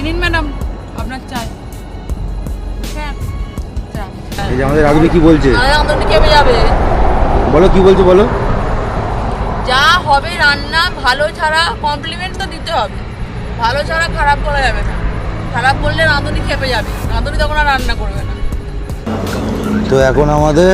নিন ম্যাডাম আপনার চাই। এই যে আমাদের রাধুনি কি বলছে, রাঁধুনি কেমন যাবে বলো কি বলছো বলো। যা হবে রান্না ভালো ছাড়া কমপ্লিমেন্ট তো দিতে হবে, ভালো ছাড়া খারাপ করা যাবে না, খারাপ করলে রাঁধুনি খেপে যাবে, রাঁধুনি তখন আর রান্না করবে না। তো এখন আমাদের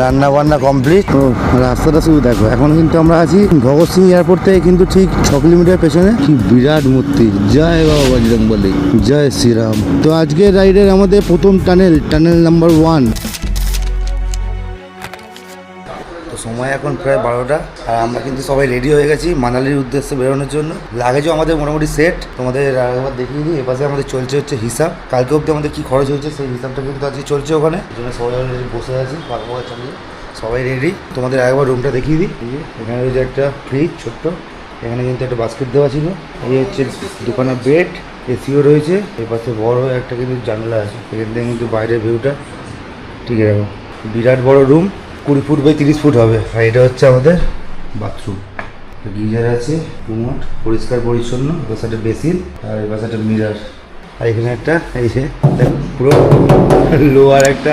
রান্না বান্না কমপ্লিট। তো রাস্তাটা শুধু দেখো, এখন কিন্তু আমরা আছি ভগৎ সিং এয়ারপোর্ট থেকে কিন্তু ঠিক 6 কিলোমিটার পেছনে। কি বিরাট মূর্তি, জয় বাবা বজরং বলি, জয় শ্রীরাম। তো আজকের রাইডের আমাদের প্রথম টানেল নাম্বার 1। তো সময় এখন প্রায় 12টা, আর আমরা কিন্তু সবাই রেডি হয়ে গেছি মানালির উদ্দেশ্যে বেরোনোর জন্য। লাগেজও আমাদের মোটামুটি সেট। তোমাদের একবার দেখিয়ে দিই, এপাশে আমাদের চলছে হচ্ছে হিসাব, কালকে অবধি আমাদের কী খরচ হয়েছে সেই হিসাবটা কিন্তু আজকে চলছে ওখানে। এই জন্য সবাই অলরেডি বসে আছি, পাকা চালিয়ে সবাই রেডি। তোমাদের একবার রুমটা দেখিয়ে দিই। এই যে এখানে রয়েছে একটা ফ্রিজ ছোট্ট, এখানে কিন্তু একটা বাস্কেট দেওয়া ছিল। এই হচ্ছে দোকানের বেড, এসিও রয়েছে। এর পাশে বড় একটা কিন্তু জানলা আছে, এখান থেকে কিন্তু বাইরের ভিউটা ঠিক আছে। বিরাট বড় রুম, 20 ফুট বাই 30 ফুট হবে। আর এটা হচ্ছে আমাদের বাথরুম, গিজার আছে, কুমোট পরিষ্কার পরিচ্ছন্ন, এবার সাথে বেসিন, আর এবার সাথে মিরার। আর এখানে একটা এই যে পুরো লোয়ার একটা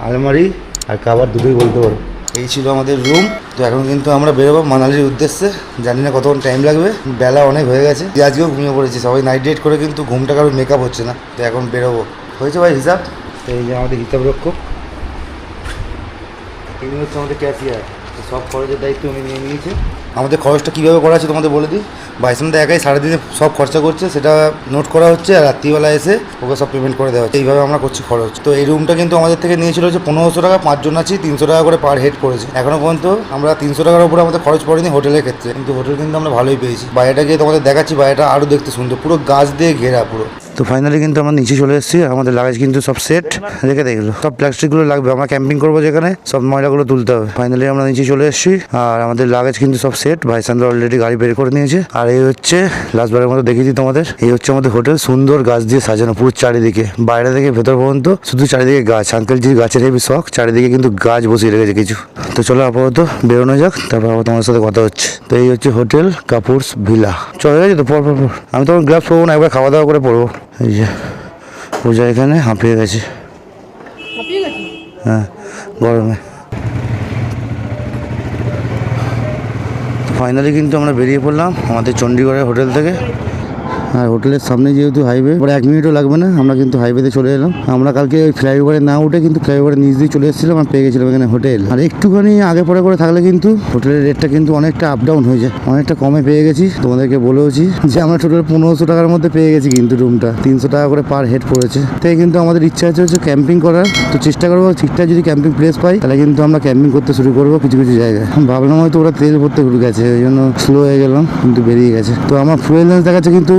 আলমারি আর কাবার, দুটোই বলতে পারো। এই ছিল আমাদের রুম। তো এখন কিন্তু আমরা বেরোবো মানালির উদ্দেশ্যে। জানি না কতক্ষণ টাইম লাগবে, বেলা অনেক হয়ে গেছে। আজকেও ঘুমিয়ে পড়েছি, সবাই নাইট ডেট করে কিন্তু ঘুমটা কারোর মেকআপ হচ্ছে না। তো এখন বেরোবো। হয়েছে ভাই হিসাব? তো এই যে আমাদের হিসাব রক্ষক, ইনি হচ্ছে আমাদের ক্যাশিয়ার। সব খরচের দায়িত্ব উনি নিয়ে নিয়েছে। আমাদের খরচটা কীভাবে করা আছে তোমাদের বলে দিই। বাইসনটা একাই সারাদিনে সব খরচা করছে, সেটা নোট করা হচ্ছে, আর রাত্রিবেলা এসে ওকে সব পেমেন্ট করে দেওয়া হচ্ছে। এইভাবে আমরা করছি খরচ। তো এই রুমটা কিন্তু আমাদের থেকে নিয়েছিল হচ্ছে 1500 টাকা, 5 জন আছি, 300 টাকা করে পার হেড পড়েছে। এখনও পর্যন্ত আমরা 300 টাকার উপরে আমাদের খরচ পড়েনি হোটেলের ক্ষেত্রে, কিন্তু হোটেল কিন্তু আমরা ভালোই পেয়েছি। বাইরেটা গিয়ে তোমাদের দেখাচ্ছি, বাইরেটা আরও দেখতে সুন্দর, পুরো গাছ দিয়ে ঘেরা পুরো। তো ফাইনালি কিন্তু আমরা নিচে চলে এসেছি। আমাদের লাগেজ কিন্তু সব সেট রেখে দেখলো, সব প্লাস্টিকগুলো লাগবে, আমরা ক্যাম্পিং করবো যেখানে, সব ময়লাগুলো তুলতে হবে। ফাইনালি আমরা নিচে চলে এসেছি, আর আমাদের লাগেজ কিন্তু সব সেট। ভাইসানরা অলরেডি গাড়ি বের করে নিয়েছে। আর এই হচ্ছে লাস্টবারের মতো দেখিয়েছি তোমাদের, এই হচ্ছে আমাদের হোটেল, সুন্দর গাছ দিয়ে সাজানো পুরো চারিদিকে, বাইরে থেকে ভেতর পর্যন্ত শুধু চারিদিকে গাছ। আঙ্কেলজির গাছের হেবি শখ, চারিদিকে কিন্তু গাছ বসিয়ে রেখেছে কিছু। তো চলো আপাতত বেরোনো যাক, তারপর আবার তোমার সাথে কথা হচ্ছে। তো এই হচ্ছে হোটেল কাপুরস ভিলা। চলে গেছে তো পর আমি তখন গ্লাভস পরবো না, একবার খাওয়া দাওয়া করে পড়বো। এই যে পূজা এখানে হাঁপিয়ে গেছে, হ্যাঁ গরমে। ফাইনালি কিন্তু আমরা বেরিয়ে পড়লাম আমাদের চণ্ডীগড়ের হোটেল থেকে। আর হোটেলের সামনে যেহেতু হাইওয়ে, পরে 1 মিনিটও লাগবে না, আমরা কিন্তু হাইওয়েতে চলে এলাম। আমরা কালকে ওই ফ্লাইওভারে না উঠে কিন্তু ফ্লাইওভারের নিচ দিয়ে চলে এসেছিলাম, আর পেয়ে গেছিলাম এখানে হোটেল। আর একটুখানি আগে পরে করে থাকলে কিন্তু হোটেলের রেটটা কিন্তু অনেকটা আপ ডাউন হয়ে যায়, অনেকটা কমে পেয়ে গেছি। তোমাদেরকে বলেওছি যে আমরা টোটাল 1500 টাকার মধ্যে পেয়ে গেছি, কিন্তু রুমটা 300 টাকা করে পার হেড পড়েছে। তাই কিন্তু আমাদের ইচ্ছা হচ্ছে ক্যাম্পিং করার। তো চেষ্টা করবো ঠিকঠাক যদি ক্যাম্পিং প্লেস পাই, তাহলে কিন্তু আমরা ক্যাম্পিং করতে শুরু করবো কিছু কিছু জায়গায়। ভাবলাম হয়তো ওরা তেল ভরতে ঘুরে গেছে, ওই জন্য স্লো হয়ে গেলাম, কিন্তু বেরিয়ে গেছে। তো আমার ফুয়েল রেঞ্জ দেখাচ্ছে কিন্তু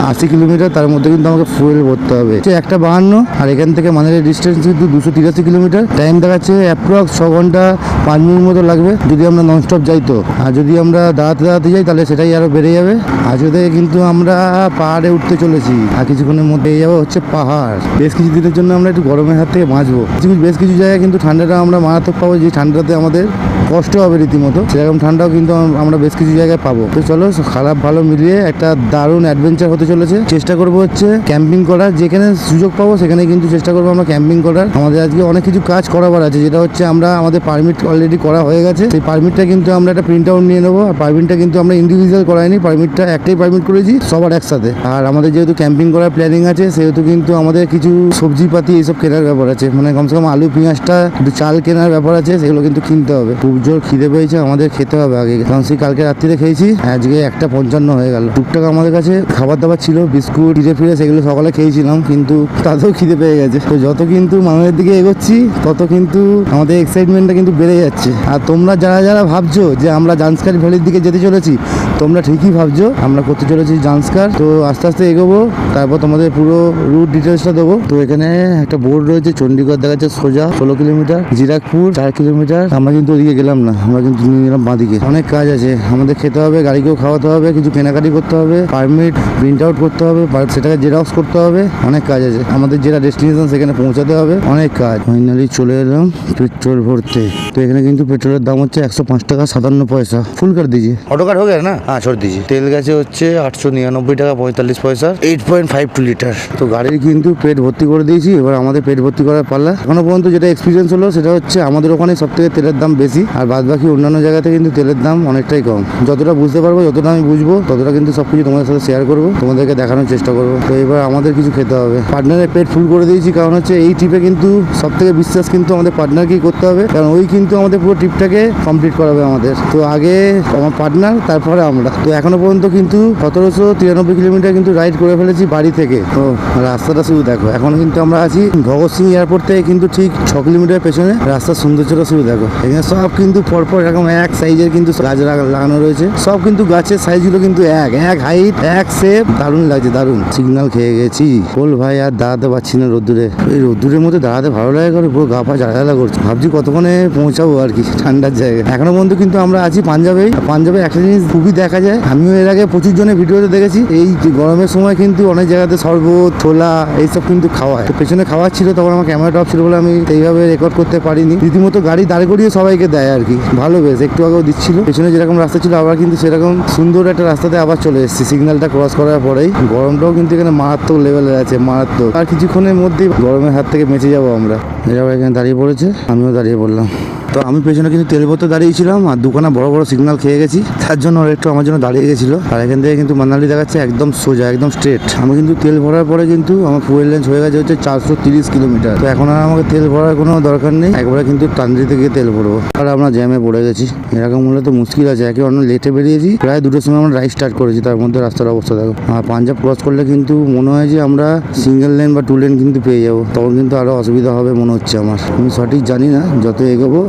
80 কিলোমিটার, তার মধ্যে কিন্তু আমাকে ফুয়েল ভরতে হবে। একটা 52, আর এখান থেকে মানালির ডিস্টেন্স কিন্তু 283 কিলোমিটার। টাইম দেখাচ্ছে অ্যাপ্রক্স 6 ঘন্টা 5 মিনিট মতো লাগবে যদি আমরা ননস্টপ যাই। তো আর যদি আমরা দাঁড়াতে যাই তাহলে সেটাই আরও বেড়ে যাবে। আজকে থেকে কিন্তু আমরা পাহাড়ে উঠতে চলেছি, আর কিছুক্ষণের মধ্যে যাবো হচ্ছে পাহাড়। বেশ কিছু দিনের জন্য আমরা একটু গরমের হাত থেকে বাঁচবো। বেশ কিছু জায়গায় কিন্তু ঠান্ডাটা আমরা মারাত্মক পাবো, যে ঠান্ডাতে আমাদের কষ্ট হবে রীতিমতো, সেরকম ঠান্ডাও কিন্তু আমরা বেশ কিছু জায়গায় পাবো। তো চলো খারাপ ভালো মিলিয়ে একটা দারুণ অ্যাডভেঞ্চার হতে চলেছে। চেষ্টা করবো হচ্ছে ক্যাম্পিং করার, যেখানে সুযোগ পাবো সেখানে কিন্তু চেষ্টা করবো আমরা ক্যাম্পিং করার। আমাদের আজকে অনেক কিছু কাজ করাবার আছে, যেটা হচ্ছে আমরা আমাদের পারমিট অলরেডি করা হয়ে গেছে। সেই পারমিটটা কিন্তু আমরা একটা প্রিন্ট আউট নিয়ে নেবো। আর পারমিটটা কিন্তু আমরা ইন্ডিভিজুয়াল করাইনি, পারমিটটা একটাই পারমিট করেছি সবার একসাথে। আর আমাদের যেহেতু ক্যাম্পিং করার প্ল্যানিং আছে, সেহেতু কিন্তু আমাদের কিছু সবজিপাতি এইসব কেনার ব্যাপার আছে, মানে কমসে কম আলু পেঁয়াজটা, একটু চাল কেনার ব্যাপার আছে, সেগুলো কিন্তু কিনতে হবে। খুব জোর খিদে পেয়েছে, আমাদের খেতে হবে আগে, কারণ সেই কালকে রাত্রিতে খেয়েছি, আজকে 1:55 হয়ে গেল। টুকটাক আমাদের কাছে খাবার দাবার ছিল, বিস্কুট ফিরে সেগুলো সকালে খেয়েছিলাম, কিন্তু তাতেও খিদে পেয়ে গেছে। তো যত কিন্তু মানের দিকে এগোচ্ছি, তত কিন্তু আমাদের এক্সাইটমেন্টটা কিন্তু বেড়ে যাচ্ছে। আর তোমরা যারা যারা ভাবছো যে আমরা জান্সকার ভ্যালির দিকে যেতে চলেছি, তোমরা ঠিকই ভাবছো, আমরা করতে চলেছি জান্সকার। তো আস্তে আস্তে এগোবো, তারপর তোমাদের পুরো রুট ডিটেলসটা দেবো। তো এখানে একটা বোর্ড রয়েছে, চণ্ডীগড় দেখাচ্ছে সোজা 16 কিলোমিটার, জিরাকপুর 4 কিলোমিটার। আমরা কিন্তু ওদিকে গেলাম না, আমরা কিন্তু নিয়ে গেলাম বাঁদিকে। অনেক কাজ আছে, আমাদের খেতে হবে, গাড়িকেও খাওয়াতে হবে, কিছু কেনাকাটি করতে হবে, পারমিট প্রিন্ট আউট করতে হবে, সেটাকে জেরক্স করতে হবে, অনেক কাজ আছে। আমাদের যেটা ডেস্টিনেশন সেখানে পৌঁছাতে হবে, অনেক কাজ। ফাইনালি চলে এলাম পেট্রোল ভরতে। তো এখানে কিন্তু পেট্রোলের দাম হচ্ছে 105 টাকা 57 পয়সা। ফুল কাট দিজিয়ে, অটো কাট হয়ে গেছে না? হ্যাঁ ছোট দিজি। তেল গেছে হচ্ছে 899 টাকা 45 পয়সা, 8.52 লিটার। তো গাড়ির কিন্তু পেট ভর্তি করে দিয়েছি, এবার আমাদের পেট ভর্তি করার পাল্লা। এখনো পর্যন্ত যেটা এক্সপিরিয়েন্স হলো সেটা হচ্ছে আমাদের ওখানে সব থেকে তেলের দাম বেশি, আর বাদ বাকি অন্যান্য জায়গাতে কিন্তু তেলের দাম অনেকটাই কম। যতটা বুঝতে পারবো, যতটা আমি বুঝবো, ততটা কিন্তু সবকিছু তোমাদের সাথে শেয়ার করবো, তোমাদেরকে দেখানোর চেষ্টা করবো। তো এবার আমাদের কিছু খেতে হবে। পার্টনারের পেট ফুল করে দিয়েছি, কারণ হচ্ছে এই ট্রিপে কিন্তু সব থেকে বিশ্বাস কিন্তু আমাদের পার্টনারকেই করতে হবে, কারণ ওই কিন্তু আমাদের পুরো ট্রিপটাকে কমপ্লিট করাবে আমাদের। তো আগে আমার পার্টনার, তারপরে আমরা। তো এখনো পর্যন্ত কিন্তু 1793 কিলোমিটার কিন্তু রাইড করে ফেলেছি বাড়ি থেকে। তো রাস্তাটা শুধু দেখো, এখন কিন্তু আমরা আছি ভগৎ সিং এয়ারপোর্ট থেকে কিন্তু ঠিক 6 কিলোমিটার পেছনে। রাস্তার সৌন্দর্যটা শুধু দেখো, এখানে সব কিন্তু পরপর এরকম এক সাইজের কিন্তু গাছ লাগানো রয়েছে। সব কিন্তু গাছের সাইজগুলো কিন্তু এক হাইট, এক শেপ, দারুণ লাগছে, দারুণ। সিগন্যাল খেয়ে গেছি বল ভাই, আর দাঁড়াতে পারছি না রোদ্দুরে। এই রোদ্দুরের মধ্যে দাঁড়াতে ভালো লাগে করে, পুরো গা পা জ্বালা করছে। ভাবছি কতক্ষণে পৌঁছাবো আর কি ঠান্ডার জায়গায়। এখনো পর্যন্ত কিন্তু আমরা আছি পাঞ্জাবেই। পাঞ্জাবে একটা জিনিস খুবই দেখা যায়, আমিও এর আগে প্রচুর জনের ভিডিওতে দেখেছি, এই গরমের সময় কিন্তু অনেক জায়গাতে শরবত, ছোলা এইসব কিন্তু খাওয়ায়। তো পেছনে খাওয়ার ছিল, তখন আমার ক্যামেরাটা অফ ছিল বলে আমি এইভাবে রেকর্ড করতে পারিনি। রীতিমতো গাড়ি দাঁড় করিয়ে সবাইকে দেয় আর কি, ভালো বেশ। একটু আগেও দিচ্ছিল, পেছনে যেরকম রাস্তা ছিল আবার কিন্তু সেরকম সুন্দর একটা রাস্তাতে আবার চলে এসেছি সিগন্যালটা ক্রস করার পরেই। গরমটাও কিন্তু এখানে মারাত্মক লেভেলের আছে, মারাত্মক। আর কিছুক্ষণের মধ্যেই গরমের হাত থেকে বেঁচে যাবো আমরা। এরা এখানে দাঁড়িয়ে পড়েছে, আমিও দাঁড়িয়ে পড়লাম। তো আমি পেছনে কিন্তু তেল ভরতে দাঁড়িয়েছিলাম, আর দুখানা বড় বড় সিগন্যাল খেয়ে গেছি, তার জন্য ওরা একটু আমার জন্য দাঁড়িয়ে গেছিলো। আর এখান থেকে কিন্তু মানালি দেখাচ্ছে একদম সোজা, একদম স্ট্রেট। আমি কিন্তু তেল ভরার পরে কিন্তু আমার ফুয়েল রেঞ্জ হয়ে গেছে হচ্ছে 430 কিলোমিটার। তো এখন আর আমাকে তেল ভরার কোনো দরকার নেই, একবারে কিন্তু টান্ডিতে গিয়ে তেল ভরবো। আর আমরা জ্যামে পড়ে গেছি, এরকম হলে তো মুশকিল আছে। একে অন্য লেটে বেরিয়েছি, প্রায় 2টোর সময় আমরা রাইড স্টার্ট করেছি, তার মধ্যে রাস্তার অবস্থা দেখো। আর পাঞ্জাব ক্রস করলে কিন্তু মনে হয় যে আমরা সিঙ্গেল লেন বা 2 লেন কিন্তু পেয়ে যাবো, তখন কিন্তু আরো অসুবিধা হবে মনে হচ্ছে আমার। আমি সঠিক জানি না, যত এগোবো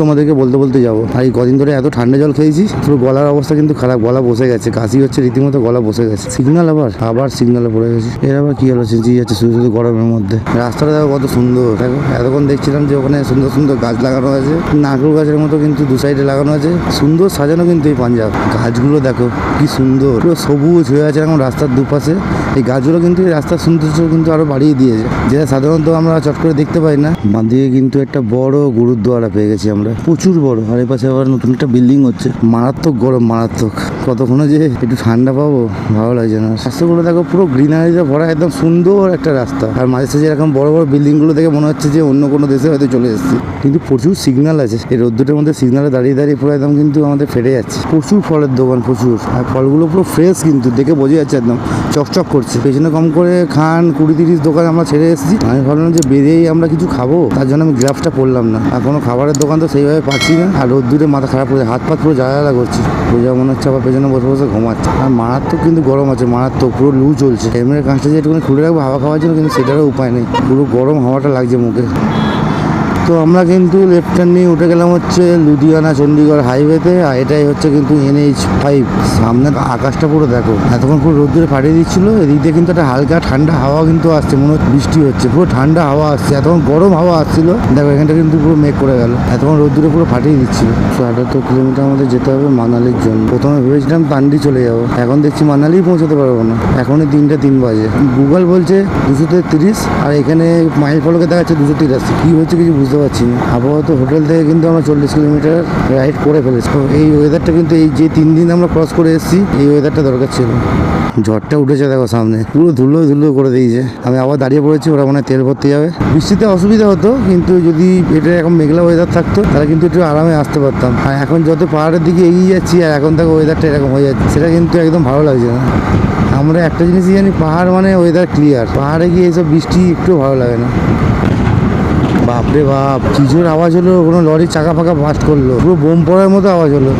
তোমাদের বলতে যাবো। আর এই কদিন ধরে এত ঠান্ডা জল খেয়েছি, পুরো গলার অবস্থা কিন্তু খারাপ, গলা বসে গেছে, কাশি হচ্ছে রীতিমতো, গলা বসে গেছে। সিগন্যাল আবার সিগন্যালে পড়ে গেছে। এর আবার কি হলো, চেঁচিয়ে যাচ্ছে শুধু গরমের মধ্যে। রাস্তাটা দেখো কত সুন্দর, দেখো এতক্ষণ দেখছিলাম যে ওখানে সুন্দর সুন্দর গাছ লাগানো আছে, নারকেল গাছের মতো কিন্তু দু সাইডে লাগানো আছে, সুন্দর সাজানো কিন্তু এই পাঞ্জাব। গাছগুলো দেখো কি সুন্দর, পুরো সবুজ হয়ে আছে এখন রাস্তার দুপাশে। এই গাছগুলো কিন্তু এই রাস্তার সৌন্দর্য কিন্তু আরো বাড়িয়ে দিয়েছে, যেটা সাধারণত আমরা চট করে দেখতে পাই না। বাঁদিকে কিন্তু একটা বড় গুরুদ্বারা পেয়ে গেছি আমরা, প্রচুর বড়। আর এই পাশে আবার নতুন একটা বিল্ডিং হচ্ছে। মারাত্মক গরম, মারাত্মক। কতক্ষণে যে একটু ঠান্ডা পাবো ভালো লাগছে না। রাস্তাগুলো দেখো পুরো গ্রিনারিতে ভরা, একদম সুন্দর একটা রাস্তা। আর মাঝে সাঝে এরকম বড় বড় বিল্ডিং গুলো দেখে মনে হচ্ছে যে অন্য কোনো দেশে হয়তো চলে এসেছি। কিন্তু প্রচুর সিগন্যাল আছে, এই রোদ্দুরের মধ্যে সিগন্যালে দাঁড়িয়ে দাঁড়িয়ে পুরো একদম কিন্তু আমাদের ফেটে যাচ্ছে। প্রচুর ফলের দোকান, প্রচুর। আর ফলগুলো পুরো ফ্রেশ কিন্তু, দেখে বোঝা যাচ্ছে একদম চকচক করছে। পেছনে কম করে 20-30 দোকান আমরা ছেড়ে এসেছি। আমি ভাবলাম যে বেরিয়েই আমরা কিছু খাবো, তার জন্য আমি গ্রাফটা পড়লাম না। আর কোনো খাবারের দোকান তো সেইভাবে পাচ্ছি না। আর রোদ্দুরে মাথা খারাপ করে, হাত পাত পুরো জ্বালা করছি, বোঝা মনে হচ্ছে আবার পেছনে বসে বসে ঘুমাচ্ছে। আর মারাত্মক কিন্তু গরম আছে, মারাত্মক, পুরো লু চলছে। হেলমেটের কাঁচটা যে একটুখানি খুলে রাখবো হাওয়া খাওয়ার জন্য, কিন্তু সেটারও উপায় নেই, পুরো গরম হাওয়াটা লাগছে মুখে। তো আমরা কিন্তু লেফট টার্ন নিয়ে উঠে গেলাম হচ্ছে লুধিয়ানা চণ্ডীগড় হাইওয়েতে। আর এটাই হচ্ছে কিন্তু NH5। সামনে আকাশটা পুরো দেখো, এতক্ষণ পুরো রোদ্দুরে ফাটিয়ে দিচ্ছিল, এদিক দিয়ে কিন্তু একটা হালকা ঠান্ডা হাওয়া কিন্তু আসছে, মনে হচ্ছে বৃষ্টি হচ্ছে, পুরো ঠান্ডা হাওয়া আসছে। এতক্ষণ গরম হাওয়া আসছিল, দেখো এখানটা কিন্তু পুরো মেঘ করে গেল, এতক্ষণ রোদ্দুরে পুরো ফাটিয়ে দিচ্ছিল। 78 কিলোমিটার আমাদের যেতে হবে মানালির জন্য। প্রথমে ভেবেছিলাম টান্ডি চলে যাবো, এখন দেখছি মানালিই পৌঁছাতে পারবো না, এখনই 3:03 বাজে। গুগল বলছে 233, আর এখানে মাইল ফলকে দেখাচ্ছে 283। কি হচ্ছে কিছু বুঝতে পারছি না। আপাতত হোটেল থেকে কিন্তু আমরা 40 কিলোমিটার রাইড করে ফেলেছি। তো এই ওয়েদারটা কিন্তু, এই যে 3 দিন আমরা ক্রস করে এসেছি, এই ওয়েদারটা দরকার ছিল। ঝড়টা উঠেছে দেখো সামনে, পুরো ধুলো করে দিয়েছে। আমি আবার দাঁড়িয়ে পড়েছি, ওরা মানে তেল ভরতে যাবে। বৃষ্টিতে অসুবিধা হতো, কিন্তু যদি এটা এখন মেঘলা ওয়েদার থাকতো তাহলে কিন্তু একটু আরামে আসতে পারতাম। আর এখন যত পাহাড়ের দিকে এগিয়ে যাচ্ছি, আর এখন থেকে ওয়েদারটা এরকম হয়ে যাচ্ছে, সেটা কিন্তু একদম ভালো লাগছে না। আমরা একটা জিনিসই জানি, পাহাড় মানে ওয়েদার ক্লিয়ার। পাহাড়ে গিয়ে এইসব বৃষ্টি একটু ভালো লাগে না। বাপরে বাপ, কি জোর আওয়াজ হলো, কোনো লরির চাকা ফাঁকা বাস্ট করলো, পুরো বোম পড়ার মতো আওয়াজ হলো,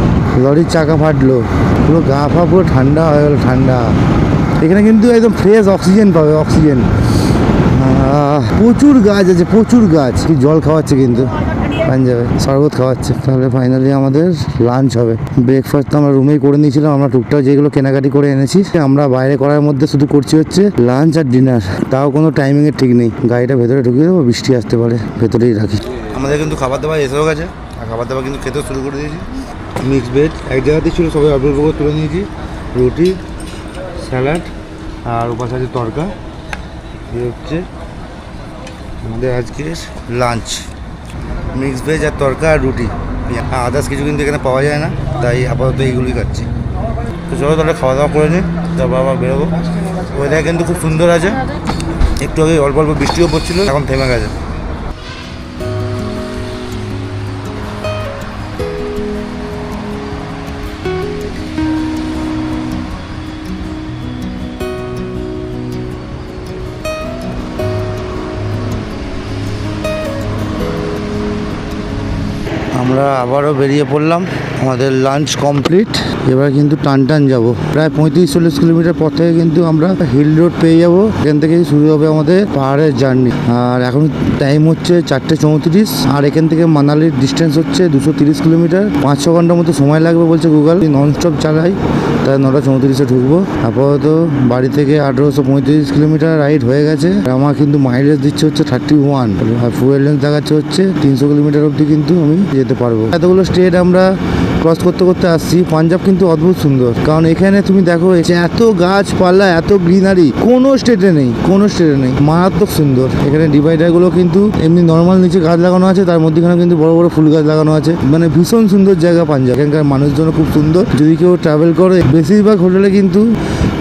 লরির চাকা ফাটলো, পুরো গা ফা পুরো ঠান্ডা হয়ে গেলো, ঠান্ডা। এখানে কিন্তু একদম ফ্রেশ অক্সিজেন পাবে, অক্সিজেন। প্রচুর গাছ আছে, প্রচুর গাছ। জল খাওয়াচ্ছে কিন্তু পাঞ্জাবে, শরবত খাওয়াচ্ছে। তাহলে ফাইনালি আমাদের লাঞ্চ হবে। ব্রেকফাস্ট তো আমরা রুমেই করে নিয়েছিলাম, আমরা টুকটাক যেগুলো কেনাকাটি করে এনেছি। আমরা বাইরে করার মধ্যে শুধু করছি হচ্ছে লাঞ্চ আর ডিনার, তাও কোনো টাইমিংয়ের ঠিক নেই। গাড়িটা ভেতরে ঢুকিয়ে দেবো, বৃষ্টি আসতে পারে, ভেতরেই রাখি। আমাদের কিন্তু খাবার দাবার এসেও গেছে, আর খাবার দাবার কিন্তু খেতেও শুরু করে দিয়েছি। মিক্স ভেজ এক জায়গাতেই ছিল, সবাই অল্প অল্প করে তুলে নিয়েছি। রুটি, স্যালাড, আর ওপাশে আছে তরকা। এই হচ্ছে আমাদের আজকের লাঞ্চ, মিক্স ভেজ আর তরকা আর রুটি। আদার্স কিছু কিন্তু এখানে পাওয়া যায় না, তাই আপাতত এইগুলোই খাচ্ছি। তো চলো তাহলে খাওয়া দাওয়া করে নিই, তারপর আবার বেরোবো। ওয়েদার কিন্তু খুব সুন্দর আছে, একটু আগে অল্প অল্প বৃষ্টিও পড়ছিল, এখন থেমে গেছে। আমরা আবারও বেরিয়ে পড়লাম, আমাদের লাঞ্চ কমপ্লিট। এবার কিন্তু টান যাবো, প্রায় 35-40 কিলোমিটার পর থেকে কিন্তু আমরা হিল রোড পেয়ে যাবো। এখান থেকেই শুরু হবে আমাদের পাহাড়ের জার্নি। আর এখন টাইম হচ্ছে 4:34, আর এখান থেকে মানালির ডিস্টেন্স হচ্ছে 230 কিলোমিটার। 5-6 ঘন্টার মতো সময় লাগবে বলছে গুগল, ননস্টপ চালাই, তাই 9:34-এ ঢুকবো। আপাতত বাড়ি থেকে 1835 কিলোমিটার রাইড হয়ে গেছে। আমার কিন্তু মাইলেজ দিচ্ছে হচ্ছে 31, আর ফুয়েল রেঞ্জ দেখাচ্ছে হচ্ছে 300 কিলোমিটার অবধি কিন্তু আমি যেতে পারবো। এতগুলো স্টেট আমরা ক্রস করতে করতে আসছি। পাঞ্জাব কিন্তু অদ্ভুত সুন্দর, কারণ এখানে তুমি দেখো এত গাছপালা, এত গ্রিনারি কোনো স্টেটে নেই, মারাত্মক সুন্দর। এখানে ডিভাইডারগুলো কিন্তু এমনি নর্মাল নিচে গাছ লাগানো আছে, তার মধ্যেখানে কিন্তু বড় বড় ফুল গাছ লাগানো আছে। মানে ভীষণ সুন্দর জায়গা পাঞ্জাব। এখানকার মানুষজন খুব সুন্দর। যদি কেউ ট্রাভেল করে, বেশিরভাগ হোটেলে কিন্তু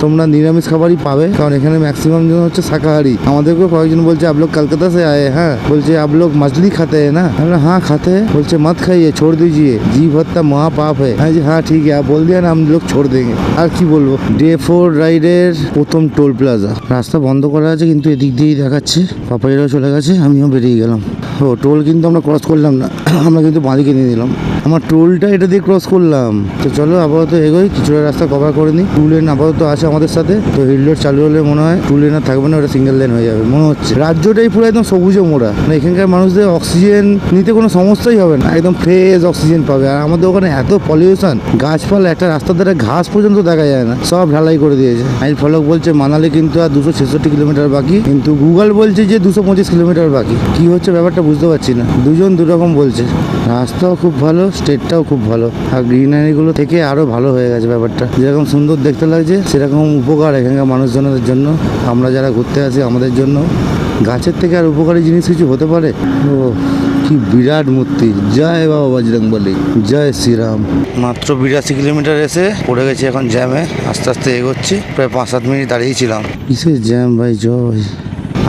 তোমরা নিরামিষ খাবারই পাবে, কারণ এখানে ম্যাক্সিমাম জন হচ্ছে শাকাহারি। আমাদেরকেও কয়েকজন বলছে आप लोग कलकत्ता से आए हैं, হ্যাঁ বলছে आप लोग मछली खाते हैं ना, আমরা হ্যাঁ खाते हैं, বলছে मत खाइए, छोड़ दीजिए, जीव हत्या महापाप है। হ্যাঁ ঠিক আছে, বল দিয়া না, हम लोग छोड़ देंगे। আর কি বলবো, ডে 4 রাইডের প্রথম টোল প্লাজা। রাস্তা বন্ধ করা আছে, কিন্তু এদিক দিয়েই দেখাচ্ছে। পাপাইরাও চলে গেছে, আমিও বেরিয়ে গেলাম। ও টোল কিন্তু আমরা ক্রস করলাম না, আমরা কিন্তু বাঁদিকে নিয়ে নিলাম। আমার টোলটা এটা দিয়ে ক্রস করলাম। তো চলো আপাতত এগোই, কিছুটা রাস্তা কভার করে নিই। 2 লেন আপাতত আছে আমাদের সাথে। তো হিল রোড চালু হলে মনে হয় 2 লেন আর থাকবে না, ওটা সিঙ্গেল লেন হয়ে যাবে মনে হচ্ছে। রাজ্যটাই পুরো একদম সবুজে মোড়া, মানে এখানকার মানুষদের অক্সিজেন নিতে কোনো সমস্যাই হবে না, একদম ফ্রেশ অক্সিজেন পাবে। আর আমাদের ওখানে এত পলিউশন, গাছপালা, একটা রাস্তার ধারে ঘাস পর্যন্ত দেখা যায় না, সব ঢালাই করে দিয়েছে। মাইল ফলক বলছে মানালি কিন্তু আর 266 কিলোমিটার বাকি, কিন্তু গুগল বলছে যে 225 কিলোমিটার বাকি। কি হচ্ছে ব্যাপারটা বুঝতে পারছি না, দুজন দুরকম বলছে। রাস্তাও খুব ভালো, স্টেটটাও খুব ভালো, আর গ্রিনারিগুলো থেকে আরো ভালো হয়ে গেছে ব্যাপারটা। যেরকম সুন্দর দেখতে লাগছে, সেরকম উপকার এখানকার মানুষজনের জন্য। আমরা যারা ঘুরতে আসি আমাদের জন্য গাছের থেকে আর উপকারী জিনিস কিছু হতে পারে? ও কি বিরাট মূর্তি! জয় বাবা বজরংবলী, জয় শ্রীরাম। মাত্র 82 কিলোমিটার এসে পড়ে গেছি এখন জ্যামে। আস্তে আস্তে এগোচ্ছি, প্রায় 5-7 মিনিট দাঁড়িয়েছিলাম। কিসের জ্যাম ভাই, জয়।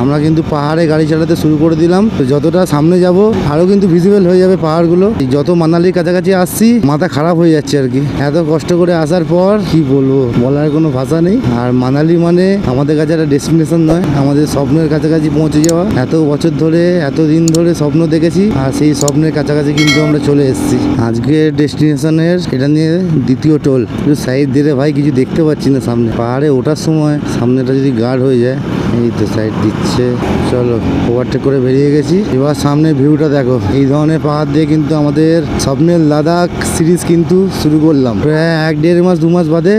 আমরা কিন্তু পাহাড়ে গাড়ি চালাতে শুরু করে দিলাম। তো যতটা সামনে যাব আরও কিন্তু ভিজিবল হয়ে যাবে পাহাড়গুলো। যত মানালির কাছাকাছি আসছি মাথা খারাপ হয়ে যাচ্ছে আর কি। এত কষ্ট করে আসার পর কি বলবো, বলার কোনো ভাষা নেই। আর মানালি মানে আমাদের কাছে একটা ডেস্টিনেশন নয়, আমাদের স্বপ্নের কাছাকাছি পৌঁছে যাওয়া। এত বছর ধরে, এত দিন ধরে স্বপ্ন দেখেছি, আর সেই স্বপ্নের কাছাকাছি কিন্তু আমরা চলে এসেছি। আজকের ডেস্টিনেশনের এটা নিয়ে দ্বিতীয় টোল। সাইড দিয়ে ভাই কিছু দেখতে পাচ্ছি না সামনে। পাহাড়ে ওঠার সময় সামনেটা যদি গার্ড হয়ে যায়। এই তো সাইড দিচ্ছে, চলো ওভারটেক করে বেরিয়ে গেছি। এবার সামনে ভিউটা দেখো। এই ধরনের পাহাড় দিয়ে কিন্তু আমাদের স্বপ্নের লাদাখ সিরিজ কিন্তু শুরু করলাম প্রায় 1-1.5 মাস 2 মাস বাদে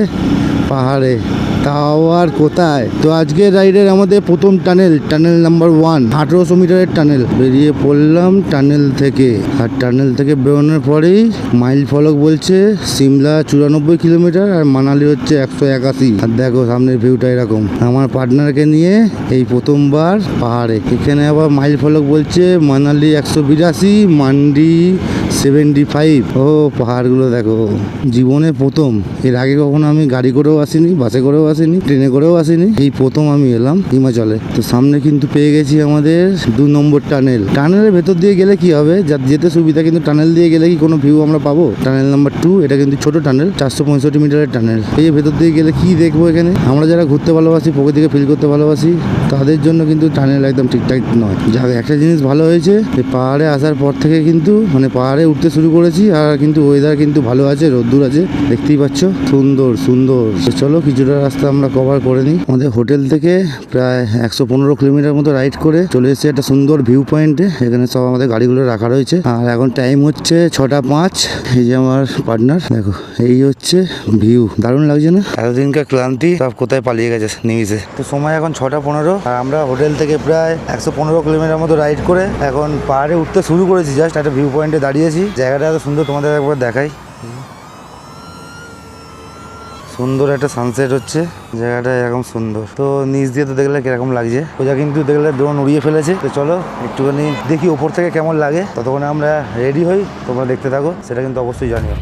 পাহাড়ে, তাও আর কোথায়। তো আজকের রাইডের আমাদের প্রথম টানেল নাম্বার 1, 1800 মিটারের টানেল। বেরিয়ে পড়লাম টানেল থেকে। আর টানেল থেকে বেরোনোর পরেই মাইল ফলক বলছে সিমলা 94 কিলোমিটার আর মানালি হচ্ছে 181। আর দেখো সামনের ভিউটা এরকম। আমার পার্টনারকে নিয়ে এই প্রথমবার পাহাড়ে। এখানে আবার মাইল ফলক বলছে মানালি 182, মান্ডি 75। ও পাহাড়গুলো দেখো, জীবনে প্রথম। এর আগে কখনো আমি গাড়ি করেও আসিনি, বাসে করেও আসিনি, ট্রেনে করেও আসিনি, এই প্রথম আমি এলাম হিমাচলে। তো সামনে কিন্তু পেয়ে গেছি আমাদের 2 নম্বর টানেল। টানেলের ভেতর দিয়ে গেলে কি হবে, যেতে সুবিধা, কিন্তু টানেল দিয়ে গেলে কি কোনো ভিউ আমরা পাবো? টানেল নাম্বার 2, এটা কিন্তু ছোট টানেল, 465 মিটারের টানেল। এই ভেতর দিয়ে গেলে কি দেখবো এখানে? আমরা যারা ঘুরতে ভালোবাসি, প্রকৃতিকে ফিল করতে ভালোবাসি, তাদের জন্য কিন্তু টানেল একদম ঠিকঠাক নয়। যাক, একটা জিনিস ভালো হয়েছে, এই পাহাড়ে আসার পর থেকে কিন্তু মানে পাহাড়ে উঠতে শুরু করেছি, আর কিন্তু ওয়েদার কিন্তু ভালো আছে, রোদ্দুর আছে, দেখতেই পাচ্ছ, সুন্দর সুন্দর। চলো কিছুটা রাস্তা আমরা কভার করে নিই। আমাদের হোটেল থেকে প্রায় 115 কিলোমিটার মতো রাইড করে চলে এসেছে একটা সুন্দর ভিউ পয়েন্টে। এখানে সব আমাদের গাড়িগুলো রাখা রয়েছে। আর এখন টাইম হচ্ছে 6:05। এই যে আমার পার্টনার, দেখো এই হচ্ছে ভিউ, দারুণ লাগছে না? এতদিনকার ক্লান্তি সব কোথায় পালিয়ে গেছে নিমিষে। তো সময় এখন 6:15, আর আমরা হোটেল থেকে প্রায় 115 কিলোমিটার মতো রাইড করে এখন পাহাড়ে উঠতে শুরু করেছি। জাস্ট একটা ভিউ পয়েন্টে দাঁড়িয়েছি। জায়গাটা এত সুন্দর, তোমাদের একবার দেখাই। সুন্দর একটা সানসেট হচ্ছে, জায়গাটা এরকম সুন্দর। তো নিচ দিয়ে তো দেখলে কিরকম লাগছে, ওটা কিন্তু দেখলে ড্রোন উড়িয়ে ফেলেছে। তো চলো একটুখানি দেখি ওপর থেকে কেমন লাগে, ততক্ষণে আমরা রেডি হই, তোমরা দেখতে থাকো, সেটা কিন্তু অবশ্যই জানিও।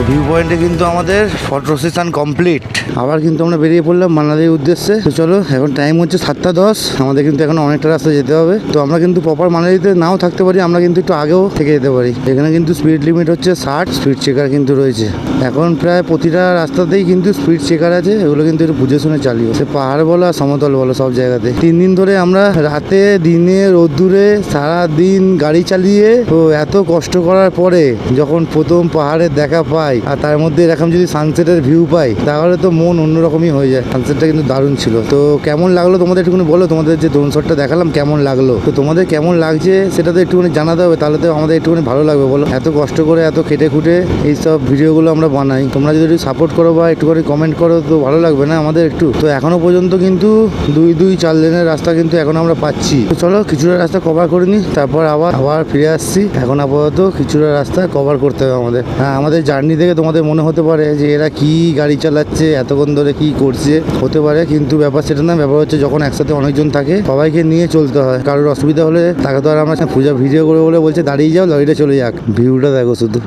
তো ভিউ পয়েন্টে কিন্তু আমাদের ফটো সেশন কমপ্লিট। আবার কিন্তু আমরা বেরিয়ে পড়লাম মানালির উদ্দেশ্যে। তো চলো, এখন টাইম হচ্ছে 7:10, আমাদের কিন্তু এখন অনেকটা রাস্তা যেতে হবে। তো আমরা কিন্তু প্রপার মানালিতে নাও থাকতে পারি, আমরা কিন্তু একটু আগেও থেকে যেতে পারি। এখানে কিন্তু স্পিড লিমিট হচ্ছে 60, স্পিড চেকার কিন্তু রয়েছে। এখন প্রায় প্রতিটা রাস্তাতেই কিন্তু স্পিড চেকার আছে, এগুলো কিন্তু একটু বুঝে শুনে চালিও। সে পাহাড় বলো আর সমতল বলো, সব জায়গাতে। 3 দিন ধরে আমরা রাতে দিনে রোদ্দুরে সারা দিন গাড়ি চালিয়ে, তো এত কষ্ট করার পরে যখন প্রথম পাহাড়ের দেখা পাই আর তার মধ্যে এরকম যদি সানসেটের ভিউ পাই, তাহলে তো মন অন্যরকমই হয়ে যায়। সানসেটটা কিন্তু দারুণ ছিল। তো কেমন লাগলো তোমাদের একটুখানি বলো, তোমাদের যে ড্রোন শটটা দেখালাম কেমন লাগলো। তো তোমাদের কেমন লাগছে সেটা তো একটুখানি জানাতে হবে, তাহলে তো আমাদের একটুখানি ভালো লাগবে বলো। এত কষ্ট করে এত খেটে খুঁটে এইসব ভিডিওগুলো আমরা বানাই, তোমরা যদি একটু সাপোর্ট করো বা একটুখানি কমেন্ট করো তো ভালো লাগবে না আমাদের একটু। তো এখনো পর্যন্ত কিন্তু 2-4 লেনের রাস্তা কিন্তু এখন আমরা পাচ্ছি। তো চলো কিছুটা রাস্তা কভার করে নিই, তারপর আবার ফিরে আসছি। এখন আপাতত কিছুটা রাস্তা কভার করতে হবে আমাদের। হ্যাঁ, আমাদের জার্নি দেখে তোমাদের মনে হতে পারে যে এরা কি গাড়ি চালাচ্ছে, এতক্ষণ ধরে কি করছে, হতে পারে, কিন্তু ব্যাপার সেটা না। ব্যাপার হচ্ছে যখন একসাথে অনেকজন থাকে, সবাইকে নিয়ে চলতে হয়। কারোর অসুবিধা হলে তাকে তো আর আমরা পূজা ভিডিও করে বলে বলছে দাঁড়িয়ে যাও, লরিটা চলে যাক। ভিউটা দেখো শুধু,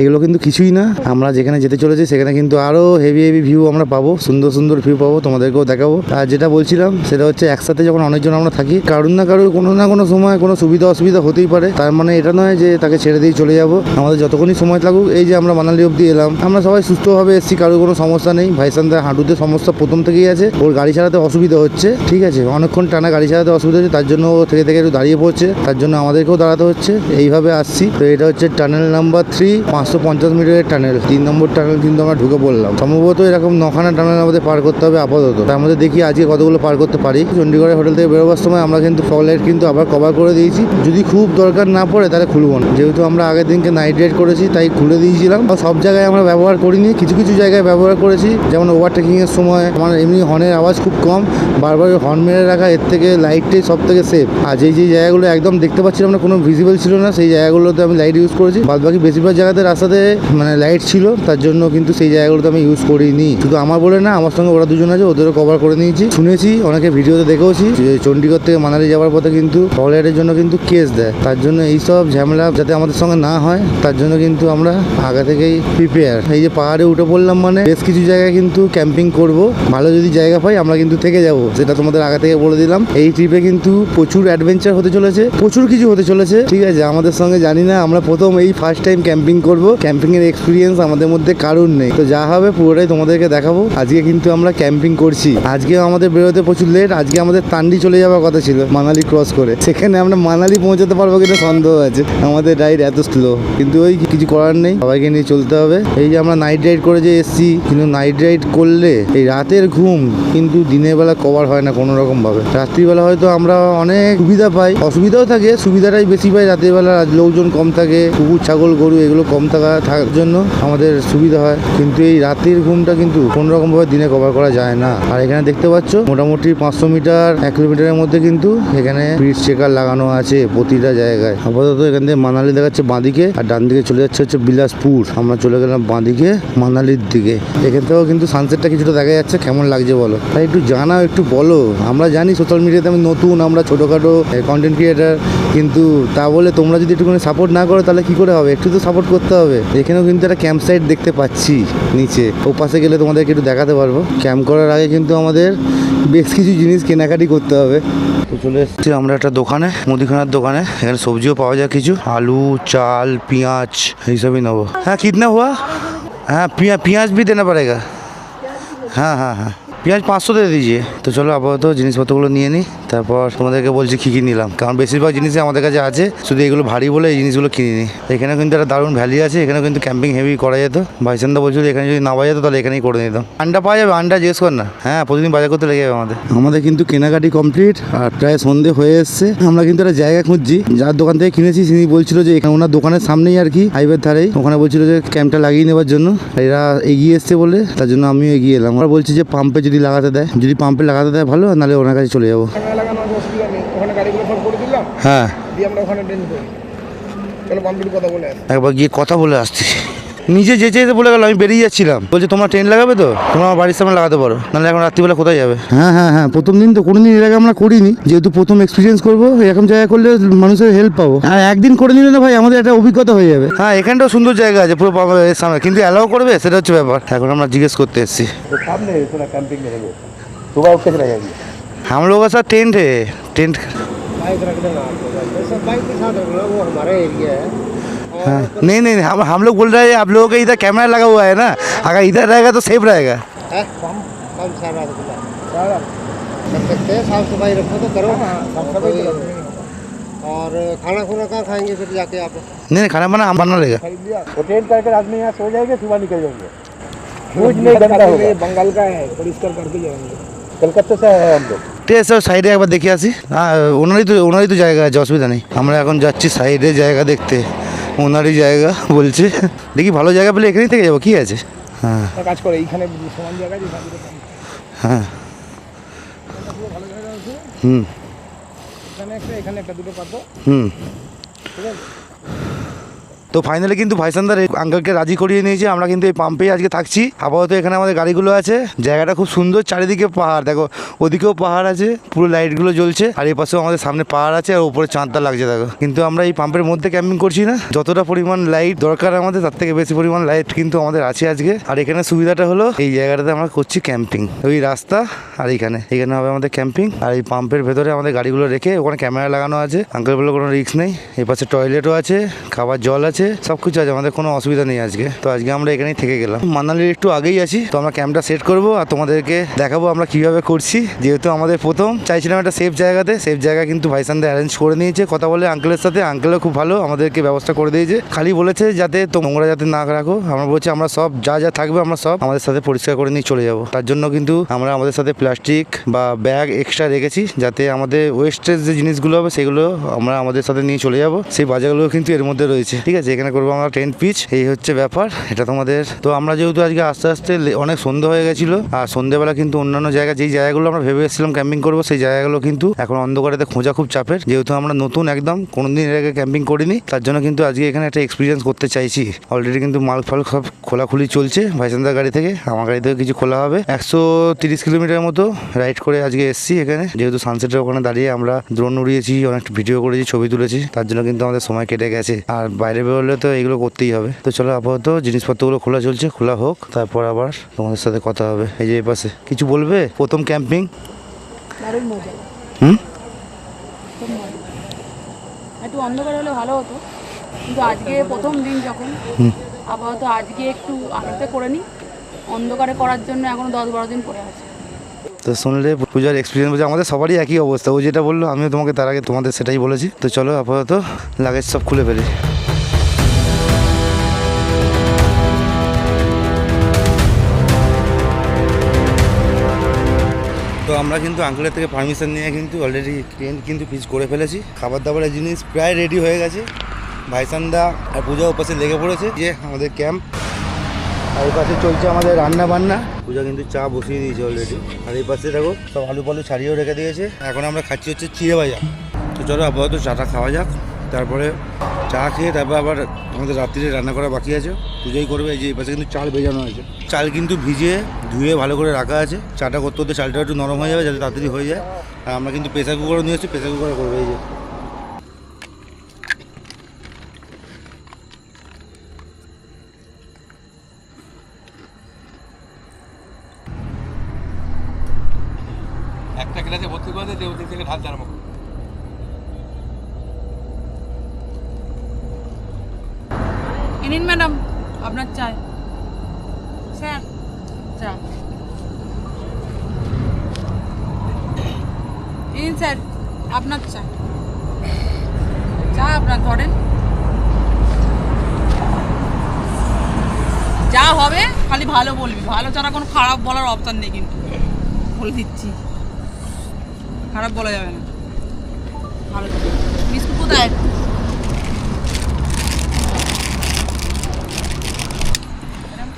এগুলো কিন্তু কিছুই না। আমরা যেখানে যেতে চলেছি সেখানে কিন্তু আরও হেভি ভিউ আমরা পাবো, সুন্দর সুন্দর ভিউ পাবো, তোমাদেরকেও দেখাবো। আর যেটা বলছিলাম সেটা হচ্ছে একসাথে যখন অনেকজন আমরা থাকি, কারোর না কারোর কোনো না কোনো সময় কোনো সুবিধা অসুবিধা হতেই পারে। তার মানে এটা নয় যে তাকে ছেড়ে দিয়ে চলে যাব। আমাদের যতক্ষণই সময় লাগুক, এই যে আমরা মানালি অবধি এলাম, আমরা সবাই সুস্থভাবে এসেছি, কারোর কোনো সমস্যা নেই। ভাইসানদের হাঁটুতে সমস্যা প্রথম থেকেই আছে, ওর গাড়ি চালাতে অসুবিধা হচ্ছে, ঠিক আছে, অনেকক্ষণ টানা গাড়ি চালাতে অসুবিধা হচ্ছে, তার জন্য ও থেকে একটু দাঁড়িয়ে পড়ছে, তার জন্য আমাদেরকেও দাঁড়াতে হচ্ছে। এইভাবে আসছি। তো এটা হচ্ছে টানেল নাম্বার 3, 550 মিটারের টানেল। 3 নম্বর টানেল কিন্তু আমরা ঢুকে পড়লাম। সম্ভবত এরকম 9খানা টানেল আমাদের পার করতে হবে আপাতত। তার মধ্যে দেখি আজকে কতগুলো পার করতে পারি। চণ্ডীগড়ের হোটেল থেকে বেরোবার সময় আমরা কিন্তু ফগ লাইট কিন্তু আবার কভার করে দিয়েছি, যদি খুব দরকার না পড়ে তাহলে খুলবো না। যেহেতু আমরা আগের দিনকে নাইট রাইড করেছি তাই খুলে দিয়েছিলাম। সব জায়গায় আমরা ব্যবহার করিনি, কিছু কিছু জায়গায় ব্যবহার করেছি। যেমন ওভারটেকিংয়ের সময় আমার এমনি হর্নের আওয়াজ খুব কম, বারবার হর্ন মেরে রাখা, এর থেকে লাইটটাই সব থেকে সেফ। আর যেই জায়গাগুলো একদম দেখতে পাচ্ছিলাম না, কোনো ভিজিবল ছিল না, সেই জায়গাগুলোতে আমি লাইট ইউজ করেছি। বাদ বাকি বেশিরভাগ জায়গাতে রাস্তাতে মানে লাইট ছিল, তার জন্য কিন্তু সেই জায়গাগুলোতে আমি ইউজ করিনি। শুধু আমার বলে না, আমার সঙ্গে ওরা দুজন আছে, ওদেরও কভার করে নিয়েছি। শুনেছি অনেকে ভিডিওতে দেখেওছি যে চণ্ডীগড় থেকে মানালি যাওয়ার পথে কিন্তু ফগ লাইটের জন্য কিন্তু কেস দেয়। তার জন্য এইসব ঝামেলা যাতে আমাদের সঙ্গে না হয়, তার জন্য কিন্তু আমরা আগে থেকেই প্রিপেয়ার। এই যে পাহাড়ে উঠে পড়লাম মানে বেশ কিছু জায়গায় কিন্তু ক্যাম্পিং করব, ভালো যদি জায়গা পাই আমরা কিন্তু থেকে যাব, সেটা তোমাদের আগে থেকে বলে দিলাম। এই ট্রিপে কিন্তু প্রচুর অ্যাডভেঞ্চার হতে চলেছে, প্রচুর কিছু হতে চলেছে, ঠিক আছে। আমাদের সঙ্গে জানি না, আমরা প্রথম এই ফার্স্ট টাইম ক্যাম্পিং করব, ক্যাম্পিং এর এক্সপিরিয়েন্স আমাদের মধ্যে কারণ নেই। তো যা হবে পুরোটাই তোমাদেরকে দেখাবো। আজকে কিন্তু আমরা ক্যাম্পিং করছি। আজকেও আমাদের বেরোতে প্রচুর লেট, আজকে আমাদের তান্ডি চলে যাওয়ার কথা ছিল মানালি ক্রস করে, সেখানে আমরা মানালি পৌঁছাতে পারবো কিনা সন্দেহ আছে। আমাদের রাইড এত স্লো, কিন্তু ওই কিছু করার নেই, সবাইকে নিয়ে চলতে হবে। এই যে আমরা নাইট রাইড করে যে এসছি, কিন্তু নাইট রাইড করলে এই রাতের ঘুম কিন্তু দিনের বেলা কভার হয় না কোনো রকম ভাবে। রাত্রিবেলা হয়তো আমরা অনেক সুবিধা পাই, অসুবিধাও থাকে, সুবিধাটাই বেশি পাই রাতের বেলা। লোকজন কম থাকে, কুকুর ছাগল গরু এগুলো কম থাকার জন্য আমাদের সুবিধা হয়, কিন্তু এই রাতের ঘুমটা কিন্তু কোনো রকম ভাবে দিনে কভার করা যায় না। আর এখানে দেখতে পাচ্ছ মোটামুটি 500 মিটার 1 কিলোমিটারের মধ্যে কিন্তু এখানে স্পিড চেকার লাগানো আছে প্রতিটা জায়গায়। আপাতত এখান থেকে মানালি দেখাচ্ছে বাঁদিকে, আর ডান দিকে চলে যাচ্ছে হচ্ছে বিলাসপুর। আমরা চলে গেলাম বাঁদিকে মানালির দিকে। এখান থেকেও কিন্তু সানসেটটা কিছুটা দেখা যাচ্ছে, কেমন লাগছে বলো, তাই একটু জানাও, একটু বলো। আমরা জানি সোশ্যাল মিডিয়াতে আমি নতুন, আমরা ছোটোখাটো কন্টেন্ট ক্রিয়েটার, কিন্তু তা বলে তোমরা যদি একটুখানি সাপোর্ট না করো তাহলে কি করে হবে, একটু তো সাপোর্ট করতে হবে। এখানেও কিন্তু একটা ক্যাম্প সাইট দেখতে পাচ্ছি নিচে, ও পাশে গেলে তোমাদেরকে একটু দেখাতে পারবো। ক্যাম্প করার আগে কিন্তু আমাদের বেশ কিছু জিনিস কেনাকাটি করতে হবে। তো চলে এসেছি আমরা একটা দোকানে, মুদিখানার দোকানে। এখানে সবজিও পাওয়া যায় কিছু, আলু, চাল, পেঁয়াজ এইসবই নেবো। হ্যাঁ, কিतना हुआ? हाँ, पेঁয়াज भी देना पड़ेगा। हाँ हाँ हाँ, পেঁয়াজ 500 দিয়ে দিয়েছে। তো চলো আপাতত জিনিসপত্রগুলো নিয়ে নিই, তারপর তোমাদেরকে বলছি কী কী নিলাম, কারণ বেশিরভাগ জিনিসই আমাদের কাছে আছে, শুধু এগুলো ভারী বলে এই জিনিসগুলো কিনে নিই। এখানে কিন্তু একটা দারুণ ভ্যালি আছে, এখানে কিন্তু ক্যাম্পিং হেভি করা যেত। ভাইচান্দা বলছিল এখানে যদি না পাওয়া যেত তাহলে এখানেই করে নিতাম। আন্ডা পাওয়া যাবে? আন্ডা জিজ্ঞেস কর না। হ্যাঁ, প্রতিদিন বাজার করতে লেগে যাবে আমাদের কিন্তু কেনাকাটি কমপ্লিট আর প্রায় সন্ধে হয়ে এসছে। আমরা কিন্তু একটা জায়গা খুঁজছি, যার দোকান থেকে কিনেছি তিনি বলছিল যে এখানে ওনার দোকানের সামনেই আর কি হাইওয়ের ধারেই, ওখানে বলছিল যে ক্যাম্পটা লাগিয়ে নেওয়ার জন্য। এরা এগিয়ে এসছে বলে তার জন্য আমিও এগিয়ে এলাম। আমরা বলছি যে পাম্পে যদি লাগাতে দেয়, যদি পাম্পে লাগাতে দেয় ভালো, নাহলে ওনার কাছে চলে যাবো। হ্যাঁ, একবার গিয়ে কথা বলে আসছি। নিজে যেতে যেতে বলে গেল, আমি বেরিয়ে যাচ্ছিলাম, বলছে তোমার ট্রেন লাগাবে তো, তোমরা আমার বাড়ির সামনে লাগাতে পারো, নাহলে এখন রাত্রিবেলা কোথায় যাবে? হ্যাঁ হ্যাঁ হ্যাঁ, প্রথম দিন তো কোনোদিন এর আগে আমরা করিনি, যেহেতু প্রথম এক্সপিরিয়েন্স করবো, এরকম জায়গা করলে মানুষের হেল্প পাবো। আর একদিন করে নিলে না ভাই আমাদের একটা অভিজ্ঞতা হয়ে যাবে। হ্যাঁ, এখানটাও সুন্দর জায়গা আছে পুরো এর সামনে, কিন্তু অ্যালাউ করবে সেটা হচ্ছে ব্যাপার। এখন আমরা জিজ্ঞেস করতে এসেছি। हम लोगों का साथ टेंट है, टेंट। हाँ, नहीं नहीं हम लोग बोल रहे हैं आप लोगों का इधर कैमरा लगा हुआ है ना, अगर इधर रहेगा तो सेफ रहेगा। साफ सफाई रखो तो करो, और खाना खुना कहाँ खाएंगे फिर जाके आप? नहीं खाना बना हम बनना रहेगा। वो टेंट करके आदमी यहाँ सो जाएंगे, सुबह निकल जाएंगे। कुछ नहीं गंदा होगा, बंगाल का है, परिष्कार करके जाएंगे। कलकत्ता से है हम लोग। ঠিক আছে, সাইডে একবার দেখে আসি। হ্যাঁ, ওনারই তো জায়গা আছে, অসুবিধা নেই। আমরা এখন যাচ্ছি সাইডে জায়গা দেখতে, ওনারই জায়গা বলছে। দেখি ভালো জায়গা পেলে এখানেই থেকে যাবো, কি আছে। হ্যাঁ কাজ করে এইখানে সমান জায়গা আছে, হ্যাঁ হুম এখানে একটা দুটো পাবো। হুম। ঠিক আছে, তো ফাইনালি কিন্তু ভাইসান্দার এই আঙ্কেলকে রাজি করিয়ে নিয়েছি। আমরা কিন্তু এই পাম্পেই আজকে থাকছি আপাতত। এখানে আমাদের গাড়িগুলো আছে, জায়গাটা খুব সুন্দর, চারিদিকে পাহাড়, দেখো ওদিকেও পাহাড় আছে, পুরো লাইটগুলো জ্বলছে, আর এই পাশেও আমাদের সামনে পাহাড় আছে, আর উপরে চাঁদটা লাগছে দেখো। কিন্তু আমরা এই পাম্পের মধ্যে ক্যাম্পিং করছি না, যতটা পরিমাণ লাইট দরকার আমাদের তার থেকে বেশি পরিমাণ লাইট কিন্তু আমাদের আছে আজকে। আর এখানে সুবিধাটা হলো এই জায়গাটাতে আমরা করছি ক্যাম্পিং, ওই রাস্তা আর এখানে হবে আমাদের ক্যাম্পিং। আর এই পাম্পের ভেতরে আমাদের গাড়িগুলো রেখে ওখানে ক্যামেরা লাগানো আছে। আঙ্কেল বলে কোনো রিস্ক নেই, এই পাশে টয়লেটও আছে, খাবার জল আছে, সব কিছু আছে, আমাদের কোনো অসুবিধা নেই আজকে। তো আজকে আমরা এখানেই থেকে গেলাম, মানালির একটু আগেই আছি। তো আমরা ক্যাম্পটা সেট করব আর তোমাদেরকে দেখাবো আমরা কিভাবে করছি, যেহেতু আমাদের প্রথম। চাইছিলাম একটা সেফ জায়গাতে, সেফ জায়গা কিন্তু ভাইসান্দা অ্যারেঞ্জ করে নিয়েছে, কথা বলে আঙ্কেলের সাথে। আঙ্কেলও খুব ভালো, আমাদেরকে ব্যবস্থা করে দিয়েছে, খালি বলেছে যাতে তো নোংরা যাতে না রাখো। আমরা বলছি আমরা সব যা যা থাকবে আমরা সব আমাদের সাথে পরিষ্কার করে নিয়ে চলে যাবো। তার জন্য কিন্তু আমরা আমাদের সাথে প্লাস্টিক বা ব্যাগ এক্সট্রা রেখেছি, যাতে আমাদের ওয়েস্টেজ যে জিনিসগুলো হবে সেগুলো আমরা আমাদের সাথে নিয়ে চলে যাবো। সেই বাজারগুলো কিন্তু এর মধ্যে রয়েছে, ঠিক আছে। এখানে করবো আমরা টেন্ট পিচ, এই হচ্ছে ব্যাপার এটা তোমাদের। তো আমরা যেহেতু আজকে আস্তে আস্তে অনেক সন্ধ্যা হয়ে গেছিলো, আর সন্ধ্যেবেলা কিন্তু অন্যান্য জায়গা যেই জায়গাগুলো আমরা ভেবে এসেছিলাম ক্যাম্পিং করবো, সেই জায়গাগুলো কিন্তু এখন অন্ধকারেতে খোঁজা খুব চাপের, যেহেতু আমরা নতুন একদম কোনোদিন এর আগে ক্যাম্পিং করিনি। তার জন্য কিন্তু আজকে এখানে একটা এক্সপিরিয়েন্স করতে চাইছি। অলরেডি কিন্তু মাল ফাল সব খোলাখুলি চলছে ভাইচান্দার গাড়ি থেকে, আমার গাড়ি থেকে কিছু খোলা হবে। 130 কিলোমিটার মতো রাইড করে আজকে এসেছি এখানে, যেহেতু সানসেটের ওখানে দাঁড়িয়ে আমরা ড্রোন উড়িয়েছি, অনেক ভিডিও করেছি, ছবি তুলেছি, তার জন্য কিন্তু আমাদের সময় কেটে গেছে। আর বাইরে বেরোলে তো এগুলো করতেই হবে। তো চলো আপাতত জিনিসপত্রগুলো খোলা চলছে, খোলা হোক, তারপর আবার তোমাদের সাথে কথা হবে। এই যে এই পাশে কিছু বলবে? প্রথম ক্যাম্পিং দারুণ মজা। হুম, খুব মজা। একটু অন্ধকার হলে ভালো হতো, কিন্তু আজকে প্রথম দিন যখন, আপাতত আজকে একটু আস্তে করে নিই, অন্ধকারে করার জন্য এখনো 10-12 দিন পরে আছে। তো শুনলে পূজার এক্সপিরিয়েন্স বলছে, আমাদের সবারই একই অবস্থা। ও যেটা বললো আমিও তোমাকে তার আগে তোমাদের সেটাই বলেছি। তো চলো আপাতত লাগেজ সব খুলে ফেলি। তো আমরা কিন্তু আঙ্কেলের থেকে পারমিশন নিয়ে কিন্তু অলরেডি টেন্ট কিন্তু পিচ করে ফেলেছি। খাবার দাবারের জিনিস প্রায় রেডি হয়ে গেছে। ভাইসান্দা আর পূজা ওপাশে লেগে পড়েছে, যে আমাদের ক্যাম্প। আর এই পাশে চলছে আমাদের রান্না বান্না। পূজা কিন্তু চা বসিয়ে দিয়েছে অলরেডি। আর এই পাশে দেখো সব আলু পালু ছাড়িয়েও রেখে দিয়েছে। এখন আমরা খাচ্ছি হচ্ছে চিড়ে ভাজা। তো চলো আপাতত চাটা খাওয়া যাক, তারপরে চা খেয়ে তারপর আবার আমাদের রাত্রিরে রান্না করা বাকি আছে, পুজোই করবে। এই যে এই পাশে কিন্তু চাল ভেজানো আছে, চাল কিন্তু ভিজিয়ে ধুয়ে ভালো করে রাখা আছে। চাটা করতে করতে চালটা একটু নরম হয়ে যাবে, যাতে তাড়াতাড়ি হয়ে যায়। আর আমরা কিন্তু প্রেসার কুকারও নিয়ে এসেছি, প্রেসার কুকারে করবো। এই যে একটা গ্লাসে ভর্তি করে দিয়ে ওদিক থেকে ঢালতে আরম্ভ। নিন ম্যাডাম আপনার চাই। স্যার চা। আপনার চা চা আপনার ধরেন যা হবে খালি ভালো বলবি, ভালো ছাড়া কোনো খারাপ বলার অপশন নেই, কিন্তু বলে দিচ্ছি খারাপ বলা যাবে না। ভালো বিস্কুট কোথায়?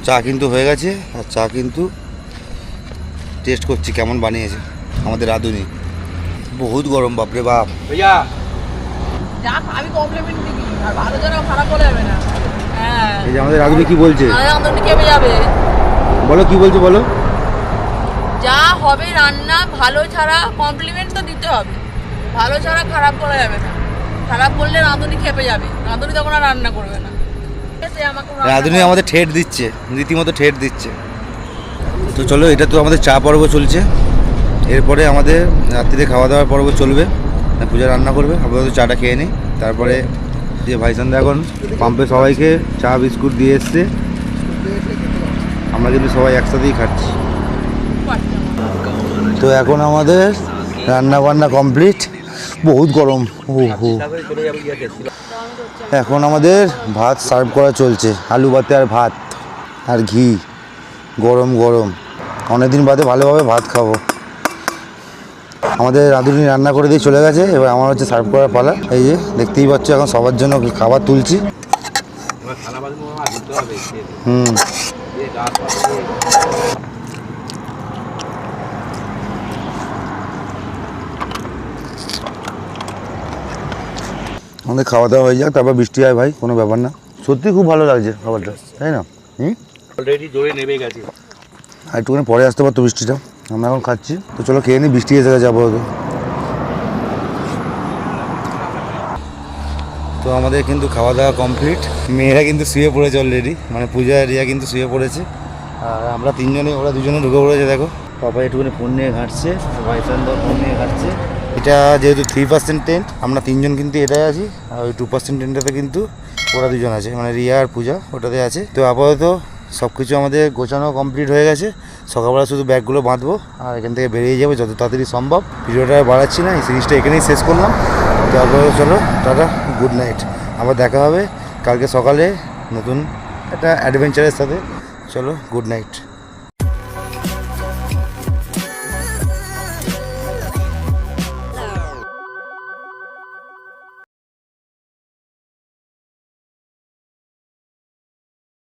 চা কিন্তু হয়ে গেছে, আর চা কিন্তু টেস্ট করছি কেমন বানিয়েছে আমাদের রাঁধুনি। বহুত গরম, বাপরে বাপ। भैया যা আমি কমপ্লিমেন্ট দিবি, আর ভালো ছাড়া খারাপ বলা যাবে না। হ্যাঁ এই যে আমাদের রাঁধুনি কি বলছে, আনন্দ খেপে যাবে। বলো কি বলছো বলো। যা হবে রান্না ভালো ছাড়া কমপ্লিমেন্ট তো দিতে হবে, ভালো ছাড়া খারাপ বলা যাবে না। খারাপ বললে রাঁধুনি খেপে যাবে, রাঁধুনি তখন আর রান্না করবে না। আমাকে রাঁধুনি আমাদের ঠেট দিচ্ছে, রীতিমতো ঠেট দিচ্ছে। তো চলো, এটা তো আমাদের চা পর্ব চলছে, এরপরে আমাদের রাত্রিতে খাওয়া দাওয়ার পর্ব চলবে। পূজা রান্না করবে, আমরা তো চাটা খেয়ে নিই। তারপরে যে ভাইসান্দা এখন পাম্পে সবাইকে চা বিস্কুট দিয়ে এসছে, আমরা কিন্তু সবাই একসাথেই খাচ্ছি। তো এখন আমাদের রান্না বান্না কমপ্লিট, বহুত গরম। এখন আমাদের ভাত সার্ভ করা চলছে, আলু ভাতে আর ভাত আর ঘি, গরম গরম। অনেকদিন বাদে ভালোভাবে ভাত খাবো। আমাদের রাঁধুনি রান্না করে দিয়ে চলে গেছে, এবার আমার হচ্ছে সার্ভ করার পালা। এই যে দেখতেই পাচ্ছ, এখন সবার জন্য খাবার তুলছি। আমাদের খাওয়া দাওয়া হয়ে যাক, তারপর বৃষ্টি হয় ভাই, কোনো ব্যাপার না। সত্যি খুব ভালো লাগছে খাবারটা, তাই না? অলরেডি জোরে নেমে গেছে। আর একটুখানি পরে আসতে পারতো বৃষ্টিটা, আমরা এখন খাচ্ছি। তো চলো খেয়ে নিই, বৃষ্টি এসে গেছে আপাতত। তো আমাদের কিন্তু খাওয়া দাওয়া কমপ্লিট, মেয়েরা কিন্তু শুয়ে পড়েছে অলরেডি, মানে পূজা রিয়া কিন্তু শুয়ে পড়েছে। আর আমরা তিনজনে, ওরা দুজনে ঢুকে পড়েছে। দেখো পাপা একটুখানি ফোন নিয়ে ঘাঁটছে, ভাইসান্দা ফোন নিয়ে ঘাঁটছে। এটা যেহেতু 3% টেন্ট, আমরা তিনজন কিন্তু এটাই আছি, আর ওই 2% টেন্টটাতে কিন্তু ওরা দুজন আছে, মানে রিয়া আর পূজা ওটাতে আছে। তো আপাতত সব কিছু আমাদের গোছানো কমপ্লিট হয়ে গেছে। সকালবেলা শুধু ব্যাগগুলো বাঁধবো আর এখান থেকে বেরিয়ে যাবো যত তাড়াতাড়ি সম্ভব। ভিডিওটা বাড়াচ্ছি না, এই সিরিজটা এখানেই শেষ করলাম। তো আপাতত চলো টাটা, গুড নাইট। আবার দেখা হবে কালকে সকালে নতুন একটা অ্যাডভেঞ্চারের সাথে। চলো, গুড নাইট।